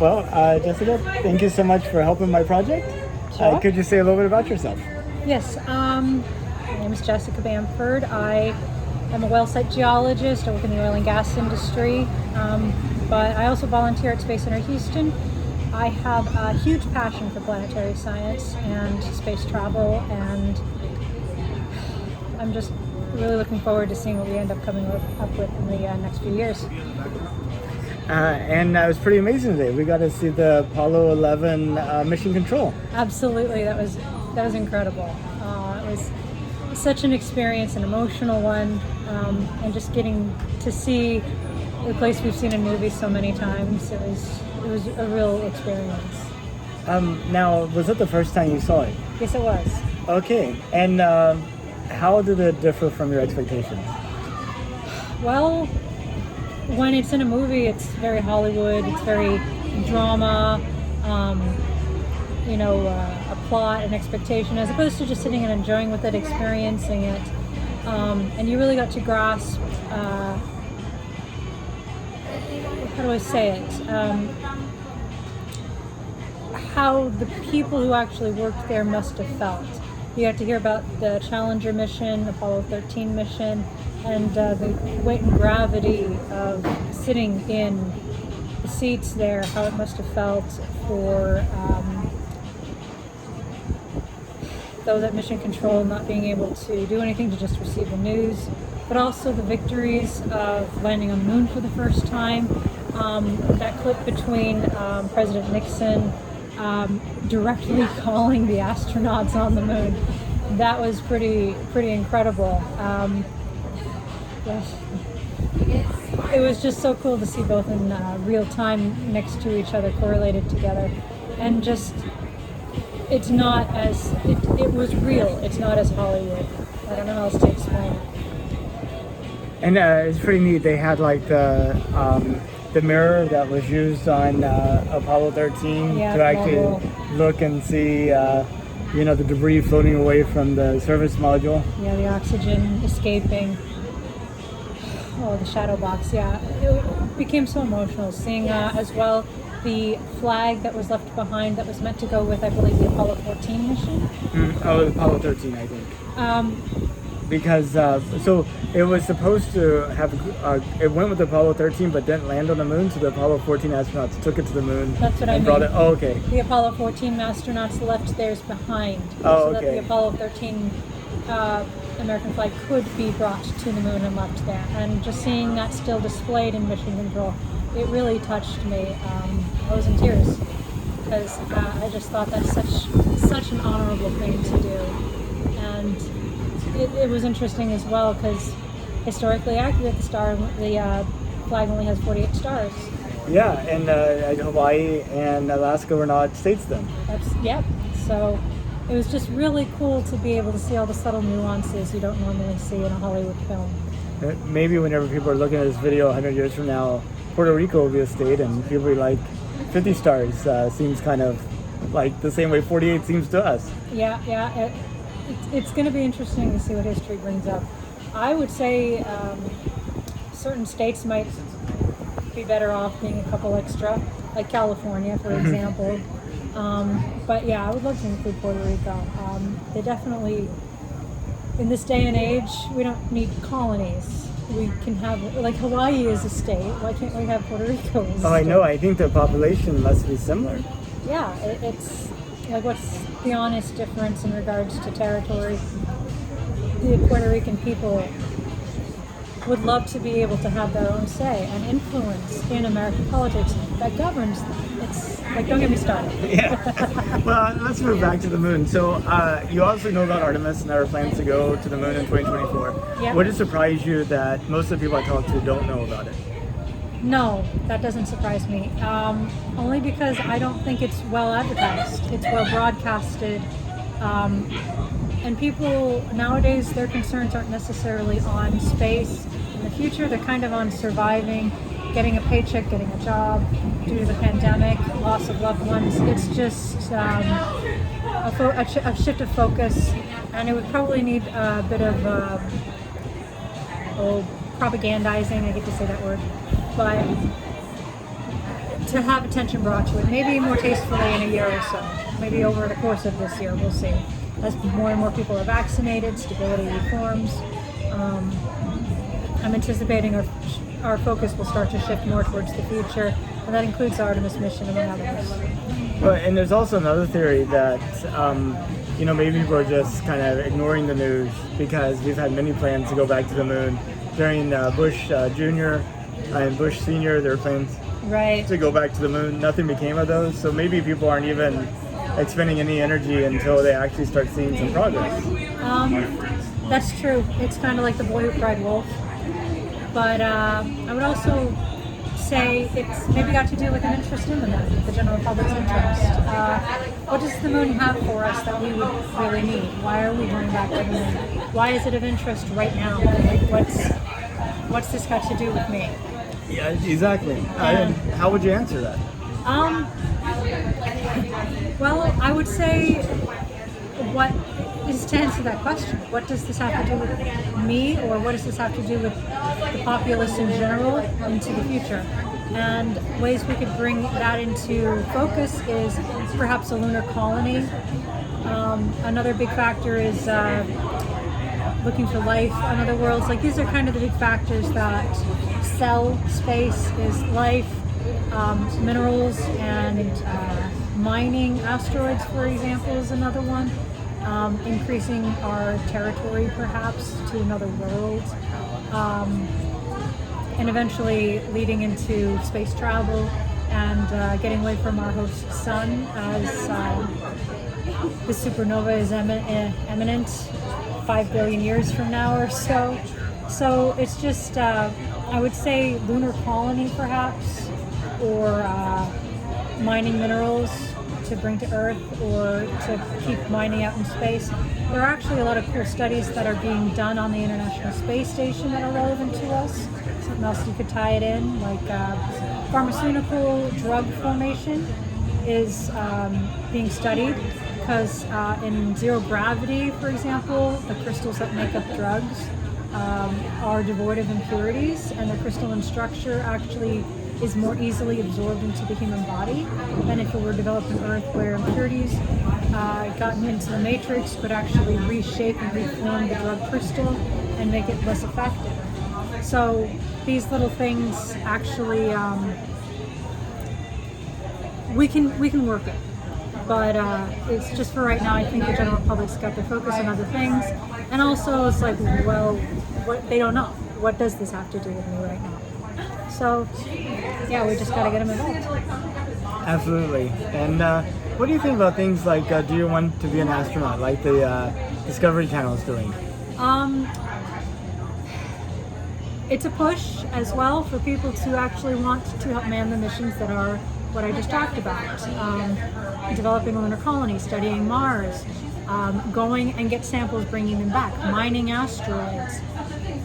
Well, Jessica, thank you so much for helping my project. Sure. Could you say a little bit about yourself? Yes, my name is Jessica Bamford. I am a well site geologist. I work in the oil and gas industry, but I also volunteer at Space Center Houston. I have a huge passion for planetary science and space travel, and I'm just really looking forward to seeing what we end up coming up with in the next few years. And it was pretty amazing today. We got to see the Apollo 11 mission control. Absolutely, that was incredible. It was such an experience, an emotional one, and just getting to see the place we've seen in movies so many times. It was a real experience. Now, was it the first time you saw it? Yes, it was. Okay. And how did it differ from your expectations? Well, when it's in a movie, it's very Hollywood. It's very drama. A plot and expectation, as opposed to just sitting and enjoying with it, experiencing it, and you really got to grasp. How do I say it? How the people who actually worked there must have felt. You got to hear about the Challenger mission, Apollo 13 mission, and the weight and gravity of sitting in the seats there, how it must have felt for those at Mission Control not being able to do anything, to just receive the news, but also the victories of landing on the moon for the first time. That clip between President Nixon directly calling the astronauts on the moon, that was pretty incredible. It was just so cool to see both in real time next to each other, correlated together, and just it's not as it was real. It's not as Hollywood. I don't know how else to explain it. And it's pretty neat. They had like the mirror that was used on Apollo 13 to actually look and see the debris floating away from the service module. Yeah, the oxygen escaping. Oh, the shadow box. Yeah, it became so emotional seeing as well the flag that was left behind that was meant to go with, I believe, the Apollo 14 mission. Oh, Apollo 13, I think. Because so it was supposed to have it went with Apollo 13 but didn't land on the moon, so the Apollo 14 astronauts took it to the moon. That's what and I mean. Brought it. Oh, okay. The Apollo 14 astronauts left theirs behind, so that the Apollo 13 American flag could be brought to the moon and left there. And just seeing that still displayed in Mission Control, it really touched me. I was in tears because I just thought that's such an honorable thing to do, and it was interesting as well because historically accurate, the flag only has 48 stars. Yeah, and Hawaii and Alaska were not states then. Yep. So it was just really cool to be able to see all the subtle nuances you don't normally see in a Hollywood film. Maybe whenever people are looking at this video 100 years from now, Puerto Rico will be a state, and people will be like, 50 stars seems kind of like the same way 48 seems to us. Yeah. It's going to be interesting to see what history brings up. I would say certain states might be better off being a couple extra, like California, for example. But yeah, I would love to include Puerto Rico. They definitely, in this day and age, we don't need colonies. We can have, like, Hawaii is a state. Why can't we have Puerto Rico as a state? I know. I think the population must be similar. Yeah, it's like, what's the honest difference in regards to territory? The Puerto Rican people would love to be able to have their own say and influence in American politics that governs them. It's like, don't get me started. Yeah. Well, let's move back to the moon. So you also know about Artemis and our plans to go to the moon in 2024. Yeah. What has surprised you that most of the people I talk to don't know about it? No, that doesn't surprise me. Only because I don't think it's well advertised. It's well broadcasted. And people nowadays, their concerns aren't necessarily on space in the future. They're kind of on surviving, getting a paycheck, getting a job due to the pandemic, loss of loved ones. It's just a shift of focus, and it would probably need a bit of propagandizing. I get to say that word, but to have attention brought to it, maybe more tastefully in a year or so, maybe over the course of this year, we'll see. As more and more people are vaccinated, stability reforms. I'm anticipating our focus will start to shift more towards the future, and that includes the Artemis mission, among others. Well, and there's also another theory that, maybe people are just kind of ignoring the news because we've had many plans to go back to the moon. During Bush Jr. and Bush Sr., there were plans to go back to the moon. Nothing became of those, so maybe people aren't even expending any energy until they actually start seeing some progress. That's true. It's kind of like the boy who cried wolf. But I would also say it's maybe got to do with an interest in the moon, the general public's interest. What does the moon have for us that we would really need? Why are we going back to the moon? Why is it of interest right now? Like, what's this got to do with me? Yeah, exactly. How would you answer that? Well, I would say what is to answer that question. What does this have to do with me, or what does this have to do with the populace in general into the future? And ways we could bring that into focus is perhaps a lunar colony. Another big factor is looking for life on other worlds. Like, these are kind of the big factors that sell space is life, minerals, and mining asteroids, for example, is another one. Increasing our territory perhaps to another world, and eventually leading into space travel and getting away from our host sun as the supernova is imminent 5 billion years from now or so. So it's just, I would say lunar colony perhaps, or mining minerals to bring to Earth, or to keep mining out in space. There are actually a lot of cool studies that are being done on the International Space Station that are relevant to us. Something else you could tie it in, like pharmaceutical drug formation is being studied, because in zero gravity, for example, the crystals that make up drugs are devoid of impurities, and the crystalline structure actually is more easily absorbed into the human body than if it were developed on Earth, where impurities gotten into the matrix could actually reshape and reform the drug crystal and make it less effective. So these little things actually, we can work it, but it's just for right now. I think the general public's got their focus on other things, and also it's like, well, what, they don't know. What does this have to do with me right now? So, yeah, we just got to get them involved. Absolutely. And what do you think about things like, do you want to be an astronaut, like the Discovery Channel is doing? It's a push as well for people to actually want to help man the missions that are what I just talked about. Developing a lunar colony, studying Mars, going and get samples, bringing them back, mining asteroids,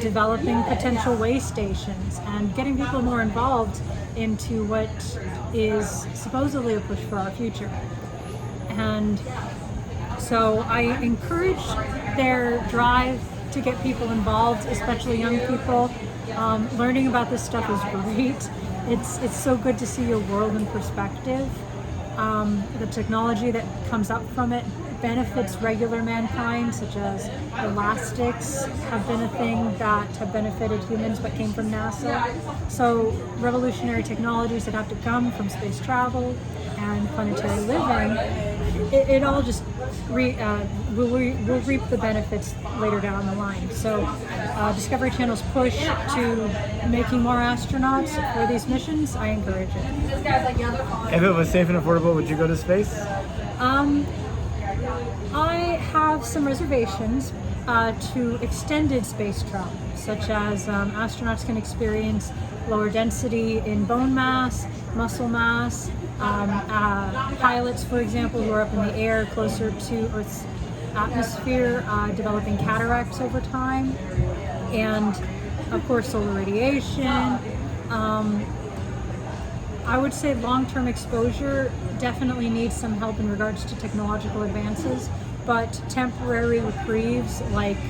developing potential way stations, and getting people more involved into what is supposedly a push for our future. And so I encourage their drive to get people involved, especially young people. Learning about this stuff is great. It's so good to see your world in perspective. The technology that comes up from it benefits regular mankind, such as elastics have been a thing that have benefited humans but came from NASA. So revolutionary technologies that have to come from space travel and planetary living, it all just we'll reap the benefits later down the line. So Discovery Channel's push to making more astronauts for these missions, I encourage it. If it was safe and affordable, would you go to space? I have some reservations to extended space travel, such as astronauts can experience lower density in bone mass, muscle mass. Pilots, for example, who are up in the air closer to Earth's atmosphere, developing cataracts over time, and of course solar radiation. I would say long-term exposure definitely needs some help in regards to technological advances, but temporary reprieves, like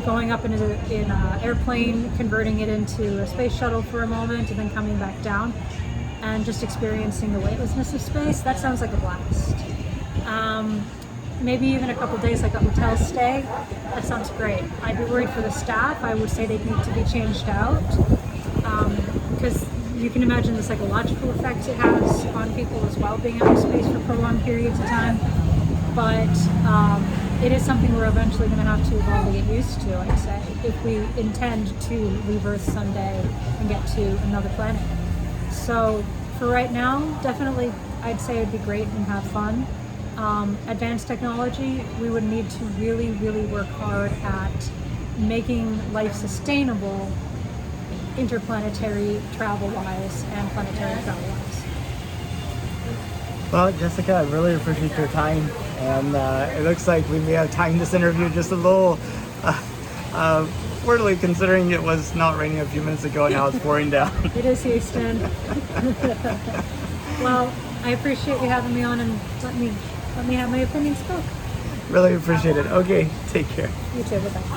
going up in an airplane, converting it into a space shuttle for a moment, and then coming back down, and just experiencing the weightlessness of space, that sounds like a blast. Maybe even a couple days like a hotel stay, that sounds great. I'd be worried for the staff. I would say they need to be changed out, because you can imagine the psychological effects it has on people as well, being out of space for prolonged periods of time. But it is something we're eventually going to have to evolve to get used to, I'd say, if we intend to leave Earth someday and get to another planet. So for right now, definitely I'd say it'd be great and have fun. Advanced technology, we would need to really, really work hard at making life sustainable interplanetary travel-wise and planetary travel-wise. Well, Jessica, I really appreciate your time, and it looks like we may have timed this interview just a little poorly, considering it was not raining a few minutes ago and now it's pouring down. It is Houston. Well, I appreciate you having me on and let me have my opinion spoke. Really appreciate it. Okay, take care. You too. Bye-bye.